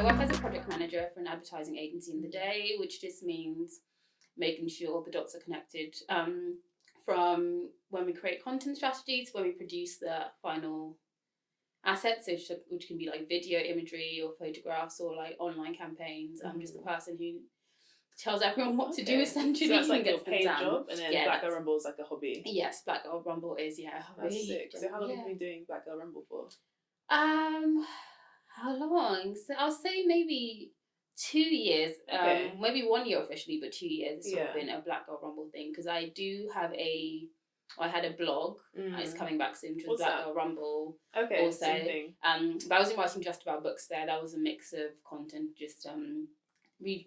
work as a project manager for an advertising agency in the day, which just means making sure the dots are connected from when we create content strategies, when we produce the final assets, which can be like video, imagery, or photographs, or like online campaigns. I'm just the person who tells everyone what to do, essentially. So that's like your gets paid job, and then Black Girl Rumble is like a hobby. Yes, Black Girl Rumble is a hobby. That's sick. So how long have you been doing Black Girl Rumble for? How long? So I'll say maybe 2 years. Maybe 1 year officially, but 2 years. It's sort of been a Black Girl Rumble thing, because I do have I had a blog. It's coming back soon, which was Black Girl Rumble. Okay, also. Same thing. But I wasn't writing just about books there. That was a mix of content, just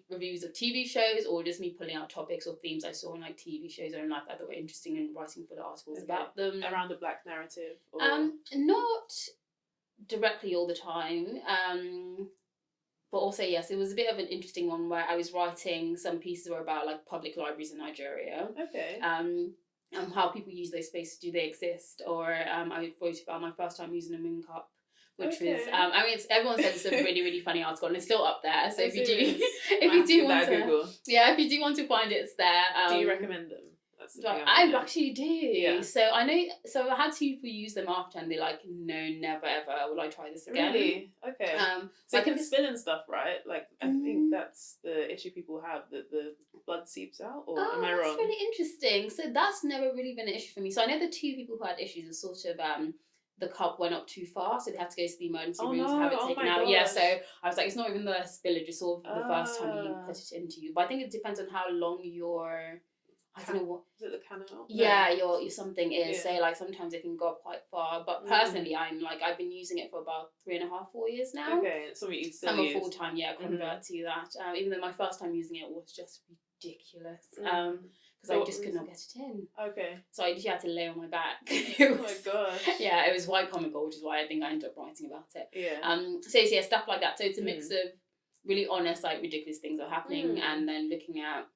reviews of TV shows, or just me pulling out topics or themes I saw in like TV shows or in life that I thought were interesting, and writing full articles about them. Around the Black narrative? Or... Not directly all the time. But also, yes, it was a bit of an interesting one where I was writing some pieces were about like public libraries in Nigeria. Okay. How people use those spaces, do they exist? Or I wrote about my first time using a moon cup, which was everyone says it's a really, really funny article, and it's still up there. So if you do want to find it, it's there. Do you recommend them? I actually do. Yeah. So I know. So I had 2 people use them after, and they're like, "No, never ever will I try this again." Really? Okay. So I can spill and stuff, right? Like I think that's the issue people have, that the blood seeps out. Or am I wrong? That's really interesting. So that's never really been an issue for me. So I know the 2 people who had issues are sort of the cup went up too far, so they had to go to the emergency room to have it taken out. Yeah, so I was like, it's not even the spillage, it's sort of the first time you put it into you. But I think it depends on how long your I don't know what. Is it the canal? Yeah, your something is. Yeah. So like sometimes it can go up quite far. But personally, I've been using it for about 3.5, 4 years now. Okay, it's something you still I'm use. a full-time convert to that. Even though my first time using it was just ridiculous. Because I just could not get it in. Okay. So I just had to lay on my back. Oh my gosh. Yeah, it was quite comical, which is why I think I ended up writing about it. Yeah. So yeah, stuff like that. So it's a mix of really honest, like ridiculous things are happening, and then looking at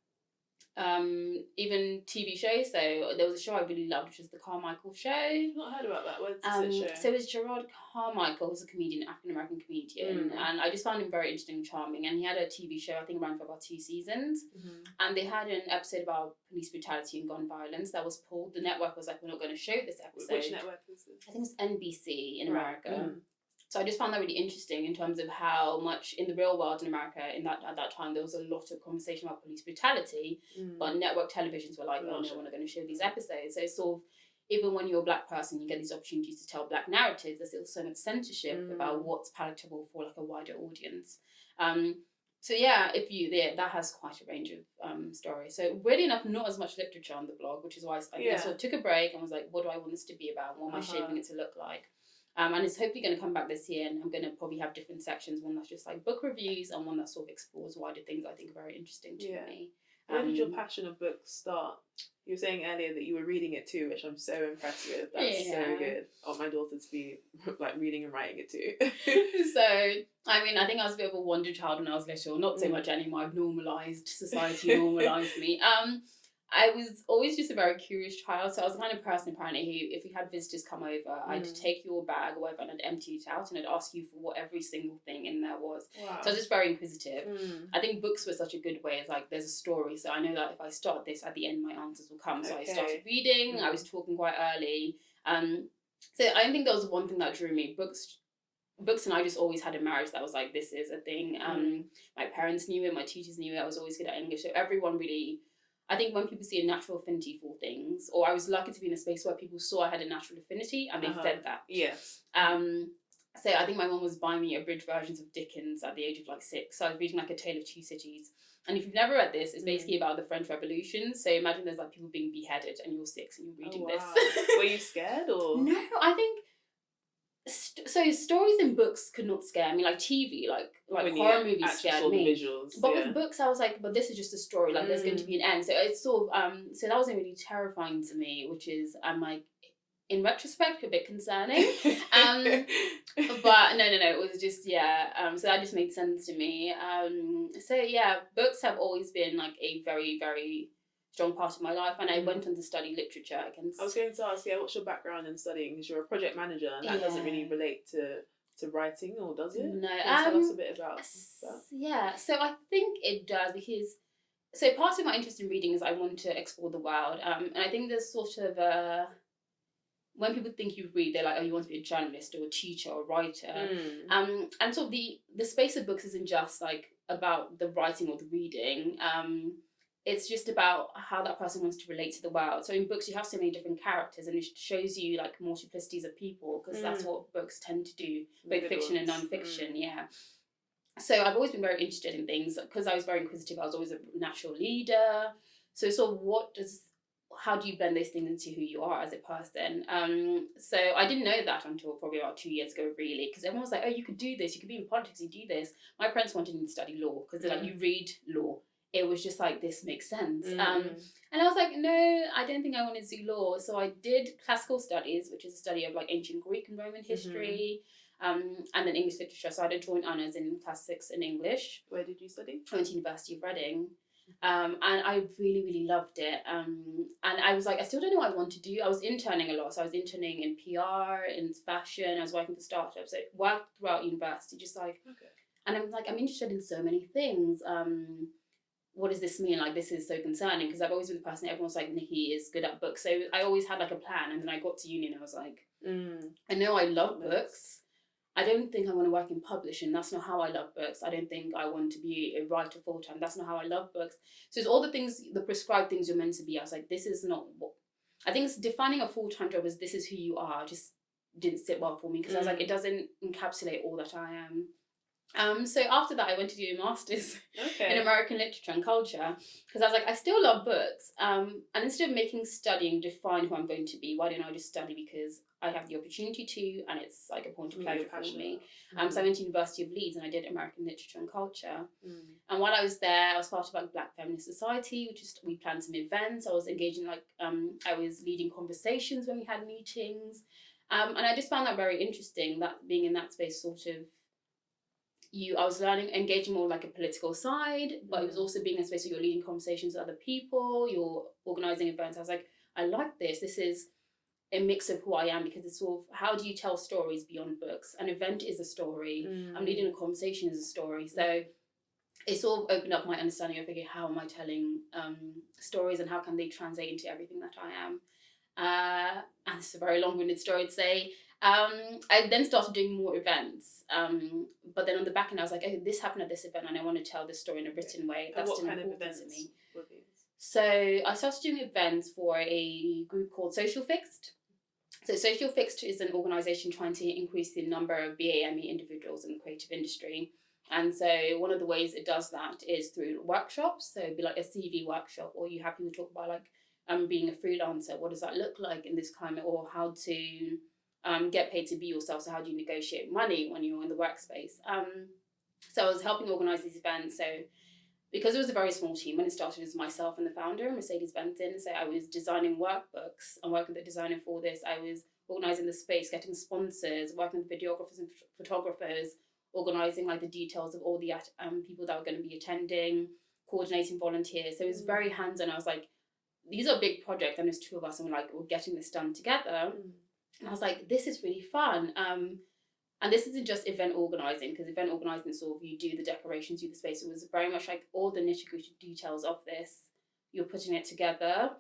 even TV shows. So there was a show I really loved, which was the Carmichael Show. I've not heard about that. What's the show? So it was Gerard Carmichael, who's a comedian, African-American comedian, and I just found him very interesting and charming. And he had a TV show, I think, ran for about 2 seasons, and they had an episode about police brutality and gun violence that was pulled. The network was like, we're not going to show this episode. Which network is this? I think it's NBC in America. So I just found that really interesting in terms of how much in the real world in America at that time there was a lot of conversation about police brutality, but network televisions were like, oh no, we're not going to show these episodes. So it's sort of, even when you're a Black person, you get these opportunities to tell Black narratives, there's still so much censorship about what's palatable for like a wider audience. So yeah, that has quite a range of stories. So weirdly enough, not as much literature on the blog, which is why I sort of took a break and was like, what do I want this to be about? What am I shaping it to look like? And it's hopefully going to come back this year, and I'm going to probably have different sections, one that's just like book reviews and one that sort of explores wider things I think are very interesting to me. Where did your passion of books start? You were saying earlier that you were reading it too, which I'm so impressed with. That's so good. Oh, my daughter to be like reading and writing it too. So, I mean, I think I was a bit of a wonder child when I was little. Not so much anymore. I've normalised, society normalised me. I was always just a very curious child, so I was the kind of person apparently who, if you had visitors come over, I'd take your bag or whatever and I'd empty it out and I'd ask you for what every single thing in there was. Wow. So I was just very inquisitive. I think books were such a good way. It's like, there's a story, so I know that if I start this, at the end my answers will come. So I started reading, I was talking quite early. So I don't think there was one thing that drew me. Books and I just always had a marriage that was like, this is a thing. My parents knew it, my teachers knew it, I was always good at English, so everyone really... I think when people see a natural affinity for things, or I was lucky to be in a space where people saw I had a natural affinity and they fed that. Yes. So I think my mum was buying me abridged versions of Dickens at the age of like 6. So I was reading like A Tale of Two Cities. And if you've never read this, it's basically about the French Revolution. So imagine there's like people being beheaded and you're 6 and you're reading this. Were you scared or? No, I think... So stories in books could not scare me, like TV, like horror movies scared me. Visuals, but with books, I was like, but this is just a story. Like there's going to be an end. So it's sort of so that wasn't really terrifying to me, which is I'm like, in retrospect, a bit concerning. But no, it was just so that just made sense to me. So yeah, books have always been like a very, very strong part of my life, and I went on to study literature. I was going to ask, what's your background in studying? Because you're a project manager, and that doesn't really relate to to writing, or does it? No. Can you tell us a bit about that? Yeah, so I think it does because, so part of my interest in reading is I want to explore the world. And I think there's sort of a, when people think you read, they're like, oh, you want to be a journalist or a teacher or a writer. And sort of the space of books isn't just like about the writing or the reading. It's just about how that person wants to relate to the world. So in books, you have so many different characters, and it shows you like multiplicities of people, because that's what books tend to do, both fiction and non-fiction. Yeah. So I've always been very interested in things because I was very inquisitive. I was always a natural leader. So sort of how do you blend those things into who you are as a person? So I didn't know that until probably about 2 years ago, really, because everyone was like, oh, you could do this, you could be in politics, you do this. My parents wanted me to study law because they're like, you read law. It was just like, this makes sense. And I was like, no, I don't think I want to do law. So I did classical studies, which is a study of like ancient Greek and Roman history, and then English literature. So I did joint honours in classics and English. Where did you study? I went to University of Reading. And I really, really loved it. And I was like, I still don't know what I want to do. I was interning a lot. So I was interning in PR, in fashion. I was working for startups. I worked throughout university, just like, and I'm like, I'm interested in so many things. What does this mean? Like, this is so concerning, because I've always been the person, everyone's like, Niki is good at books. So I always had like a plan. And then I got to uni and I was like, I know I love books. I don't think I want to work in publishing. That's not how I love books. I don't think I want to be a writer full time. That's not how I love books. So it's all the things, the prescribed things you're meant to be. I was like, this is not what, I think it's defining a full time job as this is who you are, just didn't sit well for me, because I was like, it doesn't encapsulate all that I am. So after that, I went to do a master's in American literature and culture, because I was like, I still love books. And instead of making studying define who I'm going to be, why don't I just study because I have the opportunity to, and it's like a point of pleasure for me. So I went to University of Leeds and I did American literature and culture. And while I was there, I was part of like Black Feminist Society, which is, we planned some events. I was engaging like, I was leading conversations when we had meetings. And I just found that very interesting, that being in that space sort of, I was learning, engaging more like a political side, but it was also being in a space where you're leading conversations with other people, you're organising events. I was like, I like this. This is a mix of who I am, because it's sort of, how do you tell stories beyond books? An event is a story. I'm leading a conversation as a story. So it sort of opened up my understanding of, okay, how am I telling stories, and how can they translate into everything that I am? And it's a very long-winded story to say. I then started doing more events, but then on the back end I was like, okay, this happened at this event and I want to tell this story in a written way. That's what still kind of important events to me. were these? So I started doing events for a group called Social Fixed. So Social Fixed is an organisation trying to increase the number of BAME individuals in the creative industry. And so one of the ways it does that is through workshops. So it'd be like a CV workshop, or you have people talk about like being a freelancer. What does that look like in this climate, or how to get paid to be yourself. So how do you negotiate money when you're in the workspace? So I was helping organise these events. So because it was a very small team, when it started, it was myself and the founder, Mercedes Benson. So I was designing workbooks and working with the designer for this. I was organising the space, getting sponsors, working with videographers and photographers, organising like the details of all the people that were going to be attending, coordinating volunteers. So it was very hands-on. I was like, these are big projects, and there's two of us, and we're getting this done together. And I was like, this is really fun. And this isn't just event organising, because event organising is sort of, you do the decorations, you do the space. It was very much like all the nitty-gritty details of this, you're putting it together.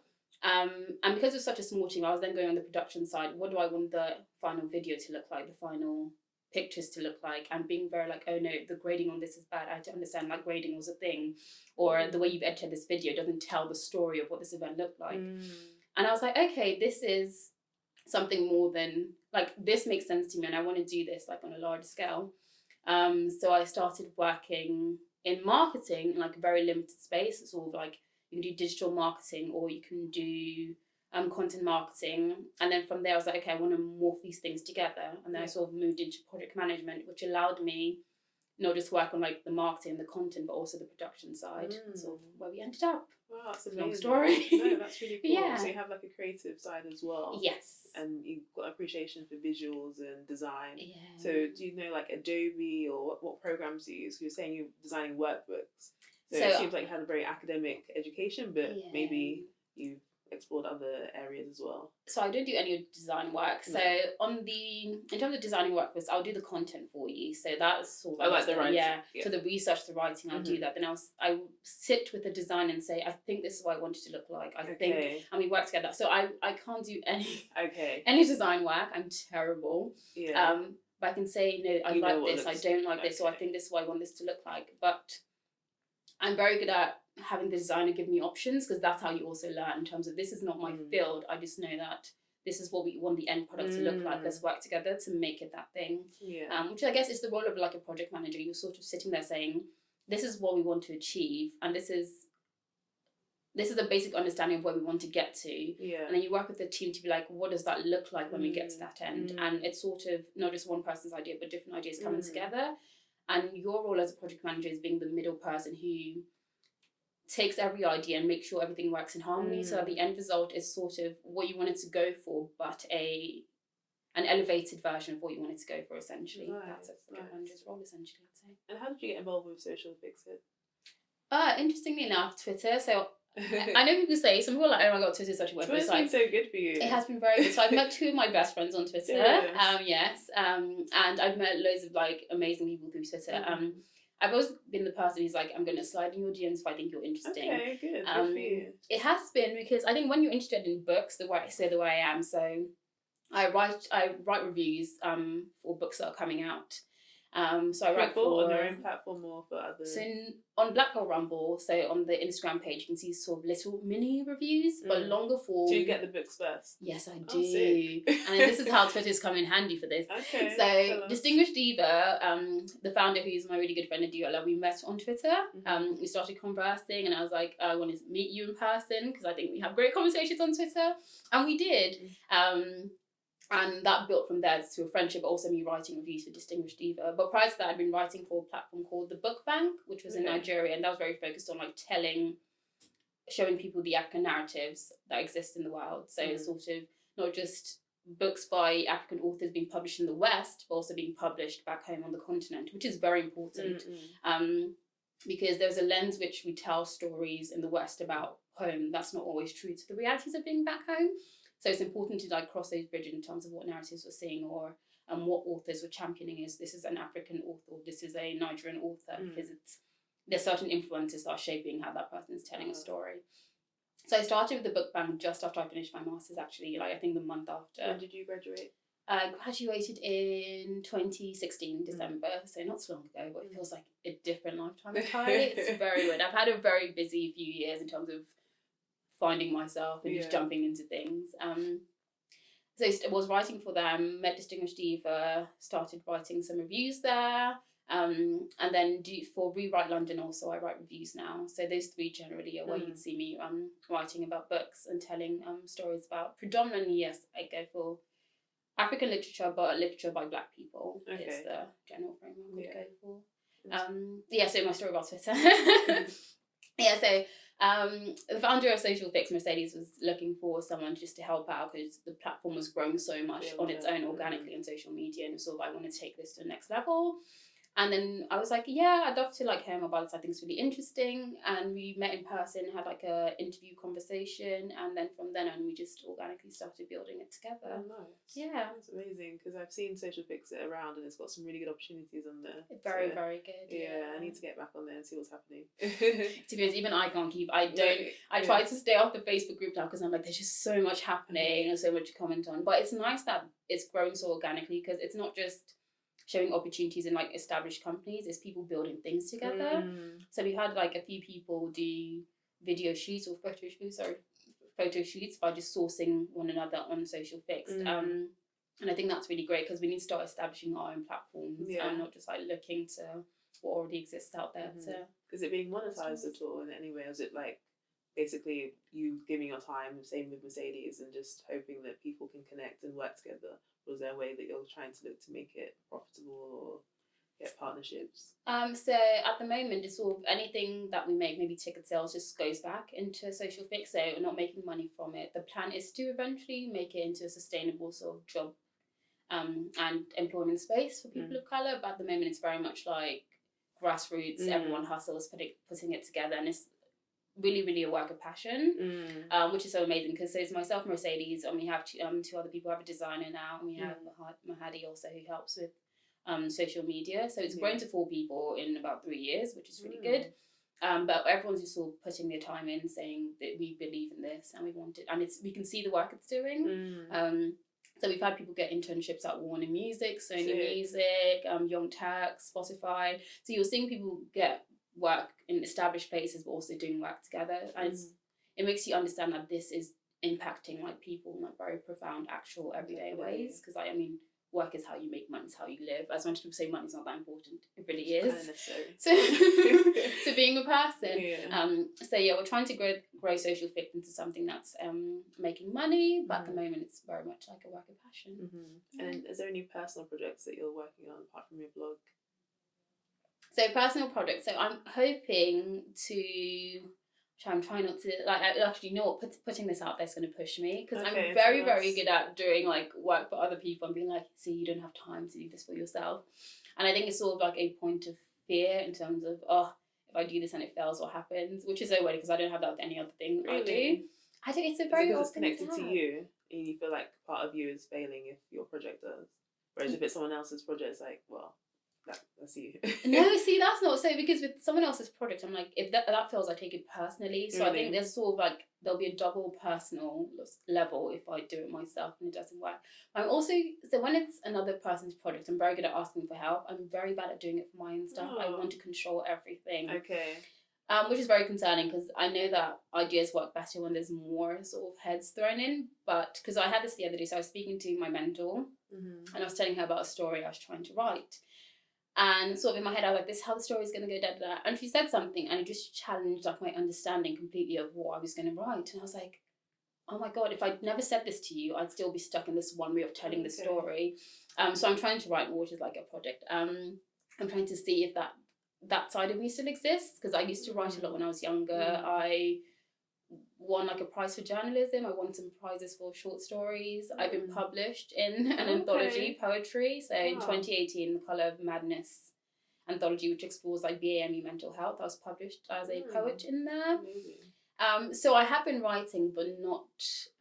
And because it was such a small team, I was then going on the production side. What do I want the final video to look like, the final pictures to look like, and being very like, oh no, the grading on this is bad. I had to understand like grading was a thing, or the way you've edited this video doesn't tell the story of what this event looked like. And I was like, okay, this is something more than, like, this makes sense to me, and I want to do this like on a large scale. So I started working in marketing in like a very limited space. It's sort of like, you can do digital marketing, or you can do content marketing. And then from there I was like, okay, I want to morph these things together. And then I sort of moved into project management, which allowed me not just work on like the marketing and the content, but also the production side. Sort of where we ended up. Wow, that's amazing. Long story. No, that's really cool. Yeah. So you have like a creative side as well. Yes. And you've got appreciation for visuals and design. Yeah. So do you know like Adobe, or what programs do you use? You're saying you're designing workbooks. So it seems like you had a very academic education, but maybe you explored other areas as well? So I don't do any design work. So in terms of designing work, I'll do the content for you. So that's sort of like the writing. Yeah. So the research, the writing, I'll do that. Then I sit with the design and say, I think this is what I want it to look like. I think, and we work together. So I can't do any design work. I'm terrible. Yeah. But I can say, no, I like this, I don't like this, or I think this is what I want this to look like. But I'm very good at having the designer give me options, because that's how you also learn in terms of, this is not my field. I just know that this is what we want the end product to look like. Let's work together to make it that thing. Yeah. Which I guess is the role of like a project manager. You're sort of sitting there saying, this is what we want to achieve, and this is a basic understanding of where we want to get to. Yeah. And then you work with the team to be like, what does that look like when we get to that end? And it's sort of not just one person's idea, but different ideas coming together. And your role as a project manager is being the middle person who takes every idea and makes sure everything works in harmony. So the end result is sort of what you wanted to go for, but an elevated version of what you wanted to go for, essentially. That's a project manager's role, essentially, I'd say. And how did you get involved with Social Fix-It? Interestingly enough, Twitter. So I know people say, some people are like, oh my god, Twitter's such a word. Twitter's been so good for you. It has been very good. So I've met two of my best friends on Twitter. Yes. And I've met loads of like amazing people through Twitter. I've always been the person who's like, I'm going to slide in your DMs if I think you're interesting. Okay, good. Good for you. It has been, because I think when you're interested in books, the way I am, so I write reviews for books that are coming out. So I write for on your own platform or for others. So on Black Girl Rumble, so on the Instagram page, you can see sort of little mini reviews, but longer form. Do you get the books first? Yes, I do. And this is how Twitter's come in handy for this. Okay. So Distinguished Diva, the founder, who's my really good friend Adiola, we met on Twitter. We started conversing, and I was like, I want to meet you in person because I think we have great conversations on Twitter, and we did. And that built from there to a friendship, but also me writing reviews for Distinguished Diva. But prior to that, I'd been writing for a platform called The Book Bank, which was in Nigeria, and that was very focused on like showing people the African narratives that exist in the world. So it's sort of not just books by African authors being published in the West, but also being published back home on the continent, which is very important. Because there's a lens which we tell stories in the West about home that's not always true to the realities of being back home. So it's important to like cross those bridges in terms of what narratives we're seeing, or what authors we're championing. Is this is an African author, or this is a Nigerian author, because there's certain influences that are shaping how that person is telling a story. So I started with the Book Bank just after I finished my master's, actually, like I think the month after. When did you graduate? I graduated in 2016, December, so not so long ago, but it feels like a different lifetime entirely. It's very weird. I've had a very busy few years in terms of finding myself and just jumping into things. So I was writing for them, met Distinguished Diva, started writing some reviews there, and then for Rewrite London also I write reviews now. So those three generally are where you'd see me writing about books and telling stories about, predominantly, yes, I go for African literature, but literature by Black people is the general framework I would go for. So my story about Twitter. So the founder of Social Fix, Mercedes, was looking for someone just to help out because the platform was growing so much on its own organically on social media, and sort of I want to take this to the next level. And then I was like, yeah, I'd love to like hear more about this. I think it's really interesting. And we met in person, had like a interview conversation, and then from then on we just organically started building it together. Oh, nice. Yeah. That's amazing, because I've seen Social Fix It around and it's got some really good opportunities on there. It's very, very good. Yeah, I need to get back on there and see what's happening. To be honest, even I can't keep, I try to stay off the Facebook group now because I'm like, there's just so much happening and so much to comment on. But it's nice that it's growing so organically, because it's not just showing opportunities in like established companies, it's people building things together. So we've had like a few people do video shoots or photo shoots by just sourcing one another on Social Fixed. And I think that's really great, because we need to start establishing our own platforms and not just like looking to what already exists out there. Is it being monetized at all in any way? Or is it like basically you giving your time, same with Mercedes, and just hoping that people can connect and work together? Was there a way that you're trying to look to make it profitable or get partnerships? So at the moment, it's sort of anything that we make, maybe ticket sales, just goes back into Social Fix. So we're not making money from it. The plan is to eventually make it into a sustainable sort of job and employment space for people of colour. But at the moment, it's very much like grassroots. Everyone hustles, putting it together, and it's really a work of passion, which is so amazing because so it's myself, Mercedes, and we have two other people. We have a designer now, and we have Mahadi also who helps with social media. So it's grown to 4 people in about 3 years, which is really good. But everyone's just sort of putting their time in, saying that we believe in this and we want it, and we can see the work it's doing. So we've had people get internships at Warner Music, Sony Music, Young Tech, Spotify. So you're seeing people get work in established places, but also doing work together, and it makes you understand that this is impacting like people in like very profound, actual, everyday ways. Because I mean, work is how you make money, it's how you live. As much as people say money's not that important, it really is. So being a person, so yeah, we're trying to grow Social Fit into something that's making money, but at the moment it's very much like a work of passion. And is there any personal projects that you're working on apart from your blog? So personal projects. So I'm hoping to. I'm trying not to actually, you know what, putting this out there is going to push me, because I'm very good at doing like work for other people and being like, see, you don't have time to do this for yourself. And I think it's sort of like a point of fear in terms of, if I do this and it fails, what happens, which is so weird because I don't have that with any other thing I do. It's a very because it's connected to you and you feel like part of you is failing if your project does, whereas if it's someone else's project, it's like, well, that's you. No, see, that's not so, because with someone else's project, I'm like, if that fails, I take it personally. So I think there's sort of like, there'll be a double personal level if I do it myself and it doesn't work. I'm also, so when it's another person's project, I'm very good at asking for help. I'm very bad at doing it for my own stuff. I want to control everything. Which is very concerning, because I know that ideas work better when there's more sort of heads thrown in. But because I had this the other day, so I was speaking to my mentor and I was telling her about a story I was trying to write. And sort of in my head, I was like, this is how the story is going to go, da, da, da. And she said something and it just challenged like my understanding completely of what I was going to write. And I was like, oh my God, if I'd never said this to you, I'd still be stuck in this one way of telling the story. So I'm trying to write more, which is like a project. I'm trying to see if that side of me still exists, because I used to write a lot when I was younger. I won like a prize for journalism. I won some prizes for short stories. I've been published in an anthology, poetry. So in 2018, The Colour of Madness anthology, which explores like BAME mental health. I was published as a poet in there. So I have been writing, but not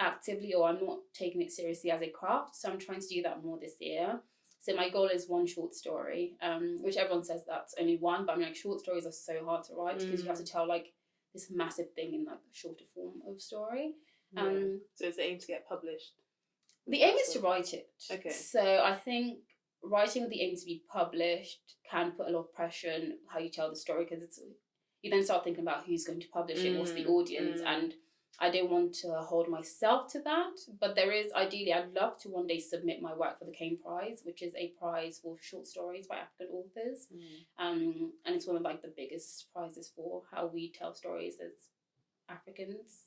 actively, or I'm not taking it seriously as a craft. So I'm trying to do that more this year. So my goal is 1 short story, which everyone says that's only one, but I mean, like, short stories are so hard to write because you have to tell like this massive thing in like a shorter form of story. So it's the aim to get published? The aim is to write it. So I think writing with the aim to be published can put a lot of pressure on how you tell the story, because you then start thinking about who's going to publish it, what's the audience, and I don't want to hold myself to that. But there is, ideally, I'd love to one day submit my work for the Kane Prize, which is a prize for short stories by African authors. And it's one of like the biggest prizes for how we tell stories as Africans.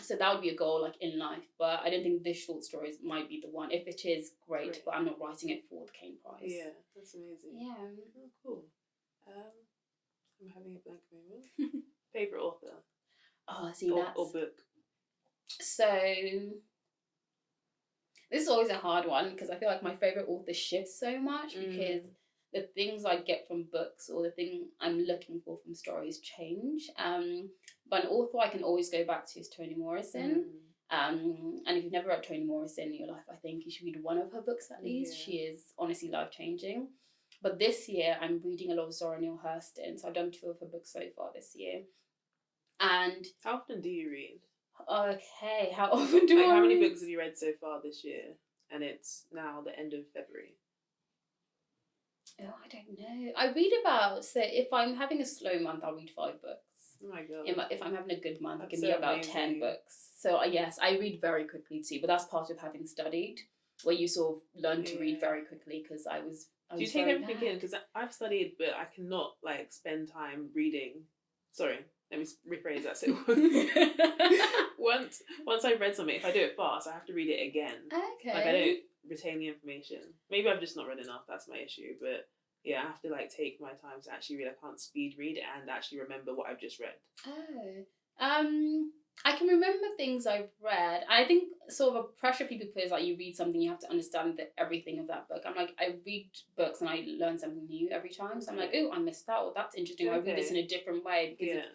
So that would be a goal like in life, but I don't think this short stories might be the one. If it is, great. But I'm not writing it for the Kane Prize. Yeah, that's amazing. Yeah. Oh, cool. I'm having a blank moment. Favorite author? Oh, see, or book? So this is always a hard one, because I feel like my favorite author shifts so much, because the things I get from books or the thing I'm looking for from stories change. But an author I can always go back to is Toni Morrison. And if you've never read Toni Morrison in your life, I think you should read one of her books at least. She is honestly life-changing. But this year I'm reading a lot of Zora Neale Hurston, so I've done 2 of her books so far this year. And how often do you read? Okay, how often do I read? How many books have you read so far this year? And it's now the end of February. Oh, I don't know. I read about, so if I'm having a slow month, I'll read 5 books. Oh my God. If I'm having a good month, it can be about 10 books. So yes, I read very quickly too, but that's part of having studied, where you sort of learn to read very quickly, because I was do you take everything in? Because I've studied, but I cannot like spend time reading. Sorry, let me rephrase that. So once I've read something, if I do it fast, I have to read it again. Okay. Like, I don't retain the information. Maybe I've just not read enough. That's my issue. But yeah, I have to like take my time to actually read. I can't speed read and actually remember what I've just read. I can remember things I've read. I think sort of a pressure people put is like, you read something, you have to understand everything of that book. I'm like, I read books and I learn something new every time. So I'm like, oh, I missed that, or that's interesting. I read this in a different way, because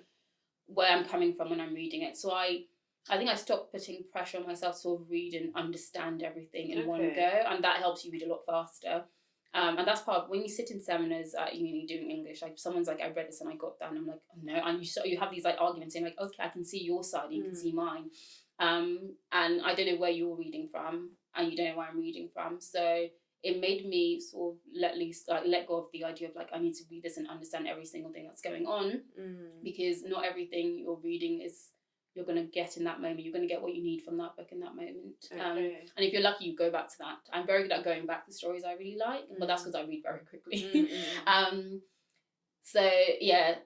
where I'm coming from when I'm reading it. So I think I stopped putting pressure on myself to sort of read and understand everything in one go, and that helps you read a lot faster. And that's part of when you sit in seminars at uni doing English, like someone's like, I read this and I got that, and I'm like, oh, no, and you have these like arguments saying like, okay, I can see your side, and you can see mine, and I don't know where you're reading from, and you don't know where I'm reading from, so it made me sort of let go of the idea of like I need to read this and understand every single thing that's going on, because not everything you're reading is you're going to get in that moment. You're going to get what you need from that book in that moment. And if you're lucky, you go back to that. I'm very good at going back to stories I really like, but that's because I read very quickly. So yeah,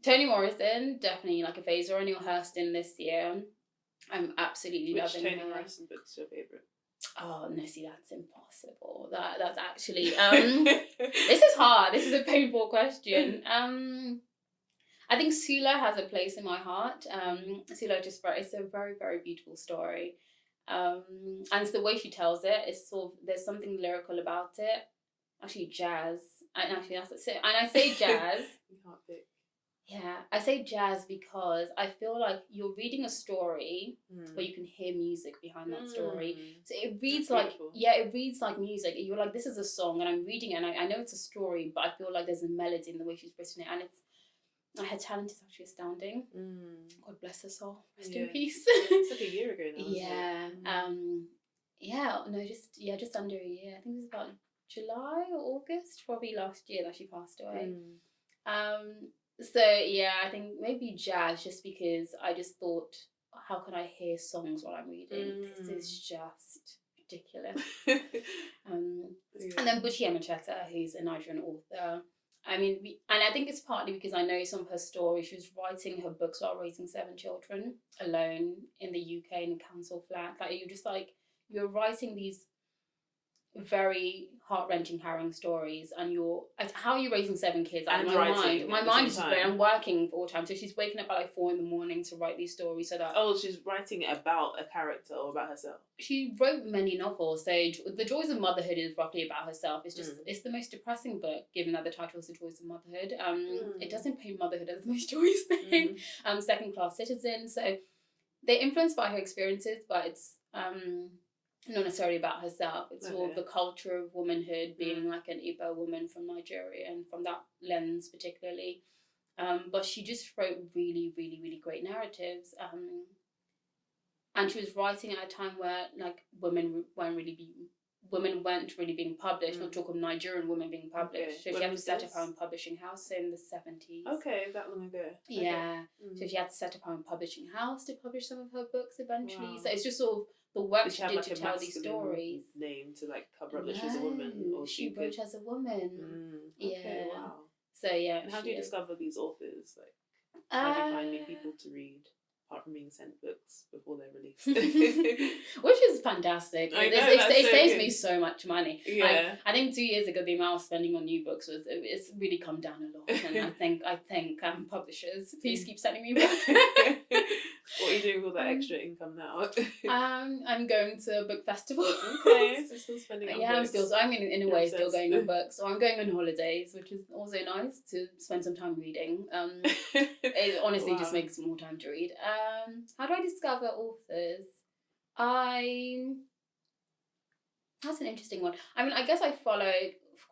Toni Morrison, definitely like a phase. Or Neil Hurston this year. I'm absolutely loving her. Which Toni Morrison book's your favourite? Oh no, see, that's impossible. That's actually this is hard. This is a painful question. I think Sula has a place in my heart. Sula it's a very, very beautiful story. And it's the way she tells it. It's sort of, there's something lyrical about it. Actually, jazz. And actually, that's it. And I say jazz. You can't pick. Yeah, I say jazz because I feel like you're reading a story, but you can hear music behind that story. So it reads it reads like music. You're like, this is a song, and I'm reading it, and I know it's a story, but I feel like there's a melody in the way she's written it, and her talent is actually astounding. God bless her soul. Rest in peace. It's like a year ago now. Just under a year. I think it was about July or August, probably last year that she passed away. So yeah, I think maybe jazz, just because I just thought, how can I hear songs while I'm reading? This is just ridiculous. And then Buchi Emecheta, who's a Nigerian author. I mean, and I think it's partly because I know some of her story. She was writing her books while raising 7 children alone in the UK in a council flat. Like, you're writing these very heart-wrenching, harrowing stories, and how are you raising 7 kids? And my mind is just great. I'm working all the time, so she's waking up at like 4 a.m. to write these stories. So that she's writing about a character or about herself. She wrote many novels. So The Joys of Motherhood is roughly about herself. It's just it's the most depressing book, given that the title is The Joys of Motherhood. It doesn't paint motherhood as the most joyous thing. Second-class citizen. So they're influenced by her experiences, but it's not necessarily about herself. It's all the culture of womanhood, being like an Igbo woman from Nigeria, and from that lens particularly. But she just wrote really, really, really great narratives. And she was writing at a time where like women weren't really being published. Not talk of Nigerian women being published. So she had to set up her own publishing house in the 70s. Okay, that long ago. Yeah. So she had to set up her own publishing house to publish some of her books eventually. Wow. So it's just sort of the work she did to tell these stories. Name to like cover up that she's a woman, or she wrote as a woman. Okay, wow. So yeah. And how do you discover these authors? Like, how do you find new people to read? Apart from being sent books before they're released. Which is fantastic. It saves me so much money. Yeah. I think 2 years ago, the amount I was spending on new books it's really come down a lot. And I think publishers, please keep sending me books. What are you doing with that extra income now? I'm going to a book festival. Okay, so still spending on books. I'm in a way still going on books. So I'm going on holidays, which is also nice to spend some time reading. It honestly just makes more time to read. How do I discover authors? That's an interesting one. I mean, I guess I follow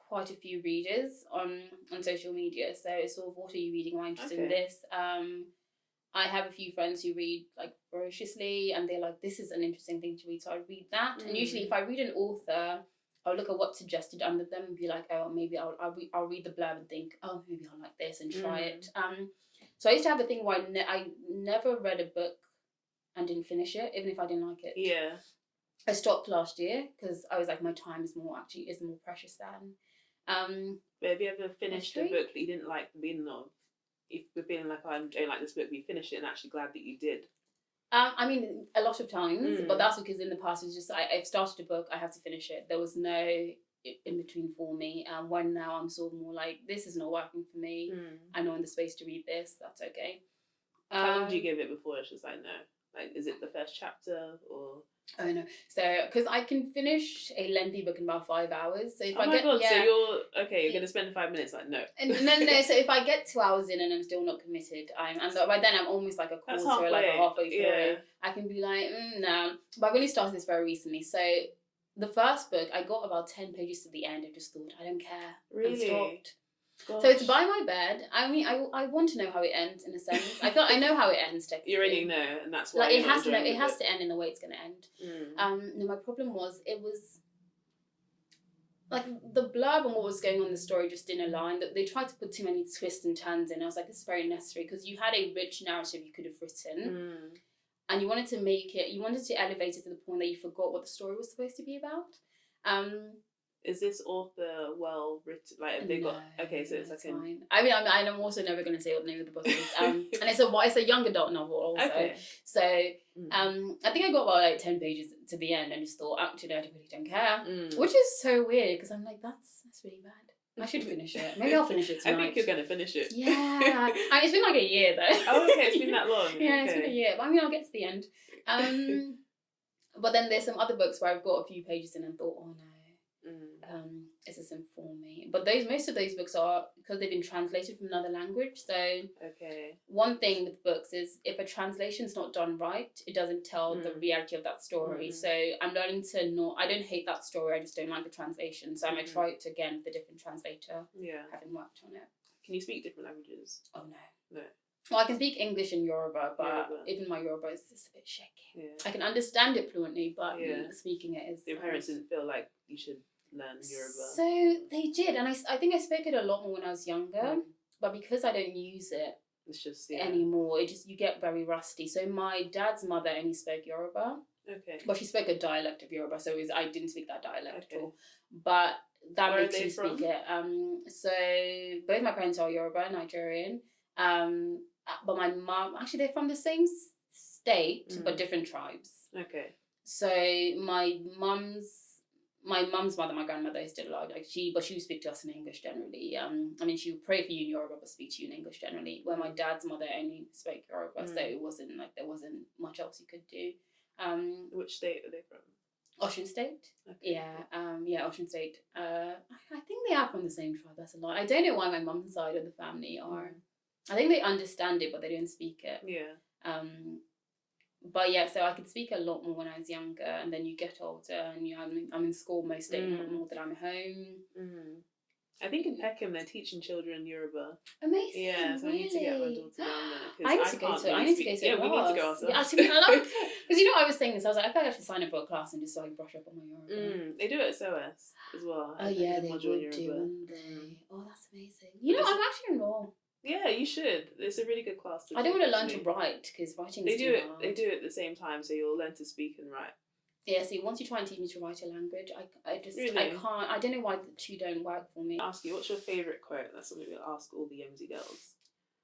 quite a few readers on social media. So it's sort of, what are you reading? Am I interested in this? I have a few friends who read like voraciously, and they're like, this is an interesting thing to read, so I read that. And usually if I read an author, I'll look at what's suggested under them and be like, oh, maybe I'll read the blurb and think, oh, maybe I'll like this and try it. So I used to have a thing where I never read a book and didn't finish it, even if I didn't like it. Yeah. I stopped last year because I was like, my time is more precious than. But have you ever finished a book that you didn't like the beginning of? If you're feeling like, I don't like this book, but you finished it and actually glad that you did? I mean, a lot of times, but that's because in the past it was just, I've started a book, I have to finish it. There was no in between for me. When now I'm sort of more like, this is not working for me. I know in the space to read this, that's okay. How long do you give it before it's just like, no? Like, is it the first chapter or? Oh no. So, because I can finish a lengthy book in about 5 hours. So if Oh I my get, god! yeah. So you're gonna spend 5 minutes like no. No. So if I get 2 hours in and I'm still not committed, and by then I'm almost like a That's quarter, like a halfway through. Yeah. I can be like, no. But I really started this very recently. So the first book, I got about 10 pages to the end. I just thought, I don't care. Really? And stopped. Gosh. So it's by my bed. I mean, I want to know how it ends in a sense. I feel I know how it ends technically. You already know, and that's why like you're it not has to know. enjoying It has to end in the way it's gonna end. No, my problem was it was like the blurb and what was going on in the story just didn't align. That they tried to put too many twists and turns in. I was like, this is very necessary because you had a rich narrative you could have written, and you wanted to make it. You wanted to elevate it to the point that you forgot what the story was supposed to be about. Is this author well written? Like, have they got? Okay, so it's like fine. I mean, I'm also never going to say what the name of the book is. And it's a young adult novel also. Okay. So I think I got about like 10 pages to the end and just thought, actually, I really don't care, which is so weird because I'm like, that's really bad. I should finish it. Maybe I'll finish it tonight. I think you're going to finish it. Yeah. I mean, it's been like a year though. Oh, okay. It's been that long. Yeah, okay. It's been a year. But I mean, I'll get to the end. But then there's some other books where I've got a few pages in and thought, oh no. This isn't for me. But most of those books are because they've been translated from another language. So one thing with books is if a translation's not done right, it doesn't tell the reality of that story. So I'm learning to not. I don't hate that story. I just don't like the translation. So I might try it again with a different translator. Yeah, having worked on it. Can you speak different languages? Oh no. No. Well, I can speak English and Yoruba, but even my Yoruba is just a bit shaky. Yeah. I can understand it fluently, but speaking it is. Your parents didn't feel like you should learn Yoruba? So they did, and I think I spoke it a lot more when I was younger, but because I don't use it it's just anymore, you get very rusty. So my dad's mother only spoke Yoruba. Okay. But she spoke a dialect of Yoruba, so I didn't speak that dialect at all. But that makes you speak it. So both my parents are Yoruba, Nigerian. But my mum, actually, they're from the same state, but different tribes. Okay. So my mum's mother, my grandmother, is still alive. She would speak to us in English generally. I mean, she would pray for you in Yoruba, but speak to you in English generally. Where my dad's mother only spoke Yoruba, so it wasn't like there wasn't much else you could do. Which state are they from? Ocean State. Okay. Yeah, Ocean State. I think they are from the same tribe. That's a lot. I don't know why my mum's side of the family are. I think they understand it, but they don't speak it. Yeah. But yeah, so I could speak a lot more when I was younger, and then you get older, and I'm in school most days more than I'm home. I think in Peckham they're teaching children Yoruba. Amazing. Yeah, so really? I need to get my daughter down there. I need to go to it. Yeah, we need to go ourselves. Yeah, because I was saying this. I was like, I feel like I should sign up for a class and just so I can brush up on my Yoruba. They do it at SOS as well. Oh yeah, they would do, wouldn't they? Oh, that's amazing. I'm actually enrolled. Yeah, you should. It's a really good class to I don't want to learn to write because writing is too hard. They do it at the same time, so you'll learn to speak and write. Yeah, see, once you try and teach me to write a language, I really? I can't. I don't know why the two don't work for me. Ask you, what's your favourite quote? That's something we'll ask all the Yemzi girls.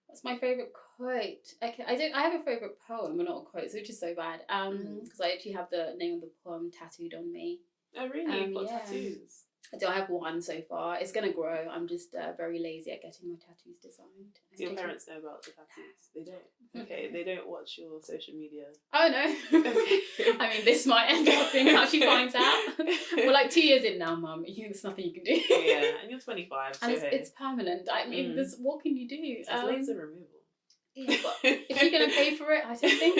What's my favourite quote? Okay, I have a favourite poem, but not a quote, which is so bad. Because I actually have the name of the poem tattooed on me. Oh really? You've got tattoos? I have one so far. It's gonna grow. I'm just very lazy at getting my tattoos designed. Do your parents know about the tattoos? They don't. Okay, they don't watch your social media. Oh no. Okay. I mean, this might end up being how she finds out. We're like 2 years in now, Mum. There's nothing you can do. Yeah, and you're 25. And it's permanent. I mean, what can you do? It's laser removal. Yeah, but if you're gonna pay for it, I don't think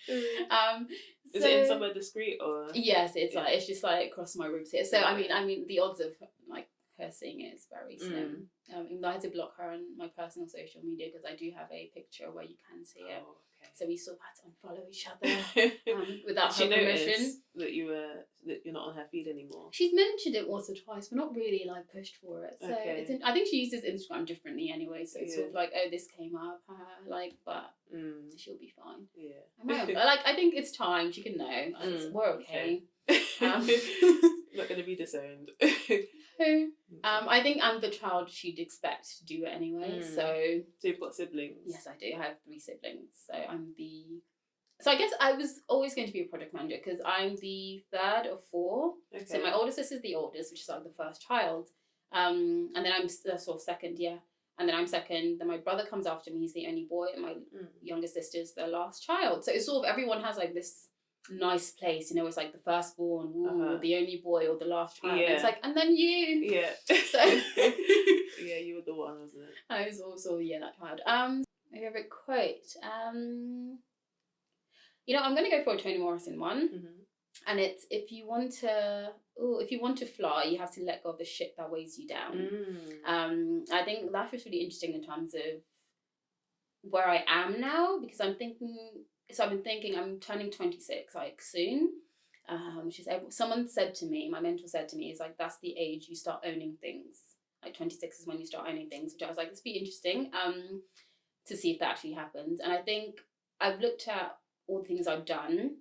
so. Is it in somewhere discreet or? Yes, it's just like across my ribs here. So I mean, the odds of like her seeing it is very slim. I had to block her on my personal social media because I do have a picture where you can see it. Okay. So we sort of had to unfollow each other without her permission. That you're not on her feed anymore. She's mentioned it once or twice, but not really like pushed for it. So I think she uses Instagram differently anyway. So it's sort of like, oh, this came up, but she'll be fine. Yeah. I think it's time. She can know. We're okay. Not going to be disowned. I think I'm the child she'd expect to do it anyway. So you've got siblings? Yes, I do. I have 3 siblings. So I guess I was always going to be a project manager because I'm the third of 4. Okay. So my older sister's the oldest, which is like the first child. And then I'm sort of second, and then I'm second. Then my brother comes after me. He's the only boy, and my younger sister's the last child. So it's sort of everyone has like this nice place, you know, it's like the firstborn, the only boy or the last child. Yeah. It's like, and then you. Yeah. So yeah, you were the one, wasn't it? I was also that child. My favorite quote. You know, I'm gonna go for a Toni Morrison one, and it's if you want to fly, you have to let go of the shit that weighs you down. I think that's just really interesting in terms of where I am now, because I've been thinking I'm turning 26 like soon. Which is, someone said to me, my mentor said to me, is like, that's the age you start owning things. Like 26 is when you start owning things, which I was like, this would be interesting to see if that actually happens. And I think I've looked at all the things I've done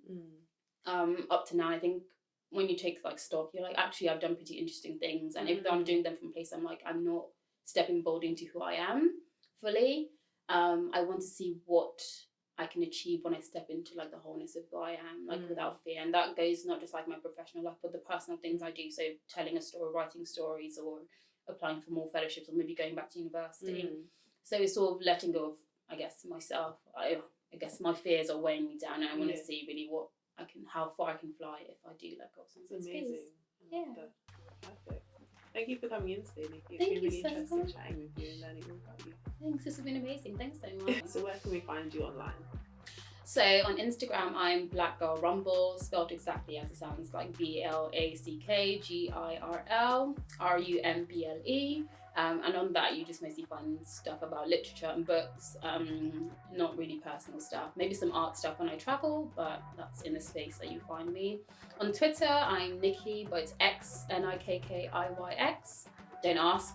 up to now. I think when you take like stock, you're like, actually, I've done pretty interesting things. And even though I'm doing them from a place, I'm like, I'm not stepping boldly into who I am fully. I want to see what I can achieve when I step into like the wholeness of who I am, like without fear. And that goes not just like my professional life, but the personal things I do. So telling a story, writing stories, or applying for more fellowships, or maybe going back to university. So it's sort of letting go of, I guess, myself. I guess my fears are weighing me down, and I want to see really how far I can fly if I do let go of something. It's amazing. Yeah. Perfect. Thank you for coming in today, Niki. It's Thank been really you so interesting much. chatting with you and learning more about you. Thanks, this has been amazing. Thanks so much. So where can we find you online? So on Instagram, I'm Black Girl Rumble, spelled exactly as it sounds, like BLACKGIRL and on that you just mostly find stuff about literature and books, not really personal stuff. Maybe some art stuff when I travel, but that's in the space that you find me. On Twitter, I'm Niki, but it's XNIKKIYX. Don't ask.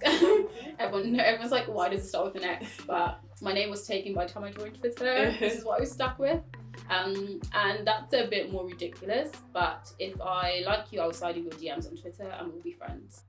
Everyone's like, why does it start with an X? But my name was taken by the time I joined Twitter. This is what I was stuck with. And that's a bit more ridiculous. But if I like you, I'll slide you your DMs on Twitter and we'll be friends.